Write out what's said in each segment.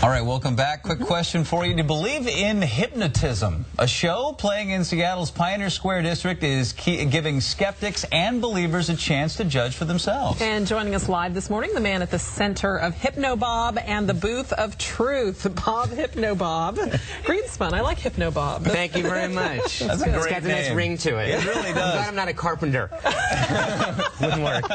All right, welcome back. Quick question for you. Do you believe in hypnotism? A show playing in Seattle's Pioneer Square District is giving skeptics and believers a chance to judge for themselves. And joining us live this morning, the man at the center of HypnoBob and the booth of truth, Bob HypnoBob. Greenspun. I like HypnoBob. Thank you very much. That's a great It's got a nice ring to it. It really does. I'm glad I'm not a carpenter. Wouldn't work.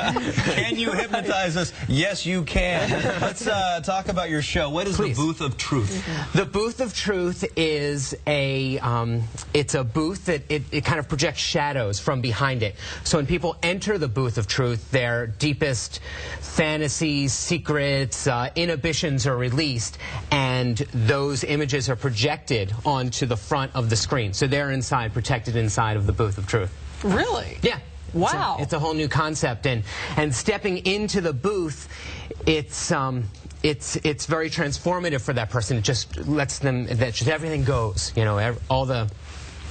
Can you hypnotize us? Yes, you can. Let's talk about your show. What is the Booth of Truth? The Booth of Truth is it's a booth that it kind of projects shadows from behind it. So when people enter the Booth of Truth, their deepest fantasies, secrets, inhibitions are released, and those images are projected onto the front of the screen. So they're inside, protected inside of the Booth of Truth. Really? Yeah. Wow. It's a whole new concept, and stepping into the booth, it's very transformative for that person. It just lets them, that just everything goes, you know, all the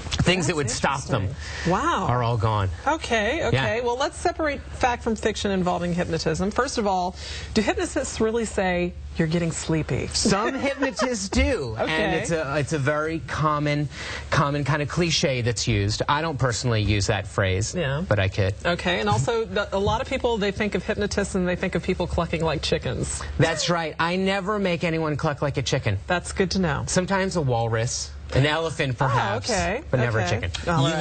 things that would stop them are all gone. Okay. Yeah. Well, let's separate fact from fiction involving hypnotism. First of all, do hypnotists really say you're getting sleepy? Some hypnotists do, and it's a very common kind of cliche that's used. I don't personally use that phrase, but I could. Okay, and also a lot of people, they think of hypnotists and they think of people clucking like chickens. That's right. I never make anyone cluck like a chicken. That's good to know. Sometimes a walrus. An elephant, perhaps, but never a chicken.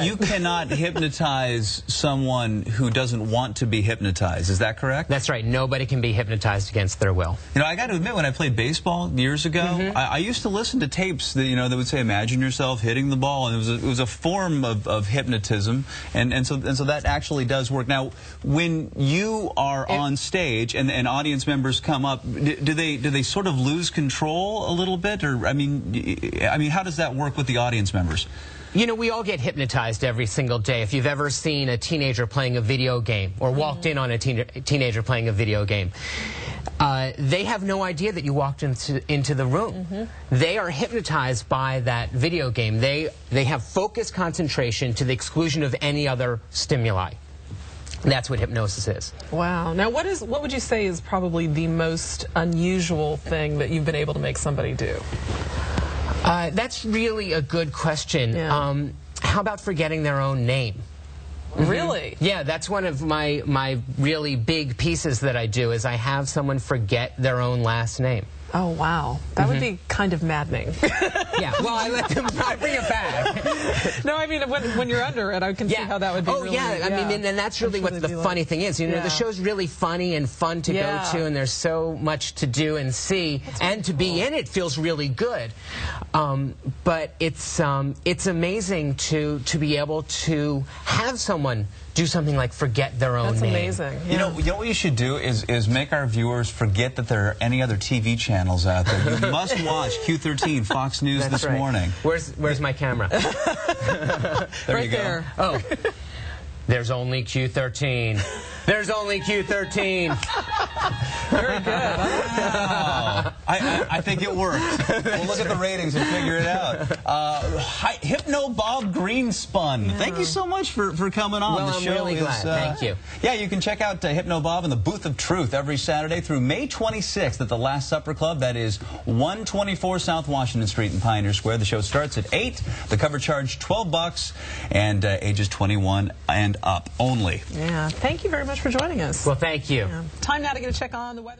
You cannot hypnotize someone who doesn't want to be hypnotized. Is that correct? That's right. Nobody can be hypnotized against their will. You know, I got to admit, when I played baseball years ago, I used to listen to tapes that, that would say, imagine yourself hitting the ball, and it was a form of hypnotism, and so that actually does work. Now, when you are on stage and audience members come up, do they sort of lose control a little bit, or I mean, how does that work with the audience members? You know, we all get hypnotized every single day. If you've ever seen a teenager playing a video game or walked in on a teenager playing a video game, they have no idea that you walked into the room. They are hypnotized by that video game. They have focused concentration to the exclusion of any other stimuli. That's what hypnosis is. Wow. Now, what would you say is probably the most unusual thing that you've been able to make somebody do? That's really a good question. How about forgetting their own name? Really? Yeah, that's one of my really big pieces that I do, is I have someone forget their own last name. Oh, wow. That would be kind of maddening. Yeah, well, I bring it back. No, I mean, when you're under it, I can see how that would be really... I mean, and that's really what the funny thing is. You know, the show's really funny and fun to go to, and there's so much to do and see, and to be in it feels really good. But it's amazing to be able to have someone do something like forget their own name. That's amazing. Yeah. You know what you should do is make our viewers forget that there are any other TV channels out there. You must watch Q13 FOX News this morning. Where's my camera? There you go. There. Oh. There's only Q13. There's only Q13. Very good. Wow. I think it worked. We'll look at the ratings and figure it out. HypnoBob Greenspun. Thank you so much for coming on. Well, the I'm show really glad. Thank you. Yeah, you can check out HypnoBob and the Booth of Truth every Saturday through May 26th at the Last Supper Club. That is 124 South Washington Street in Pioneer Square. The show starts at 8. The cover charge $12, and ages 21 and up only. Yeah. Thank you very much for joining us. Well, thank you. Time now to get a check on the weather.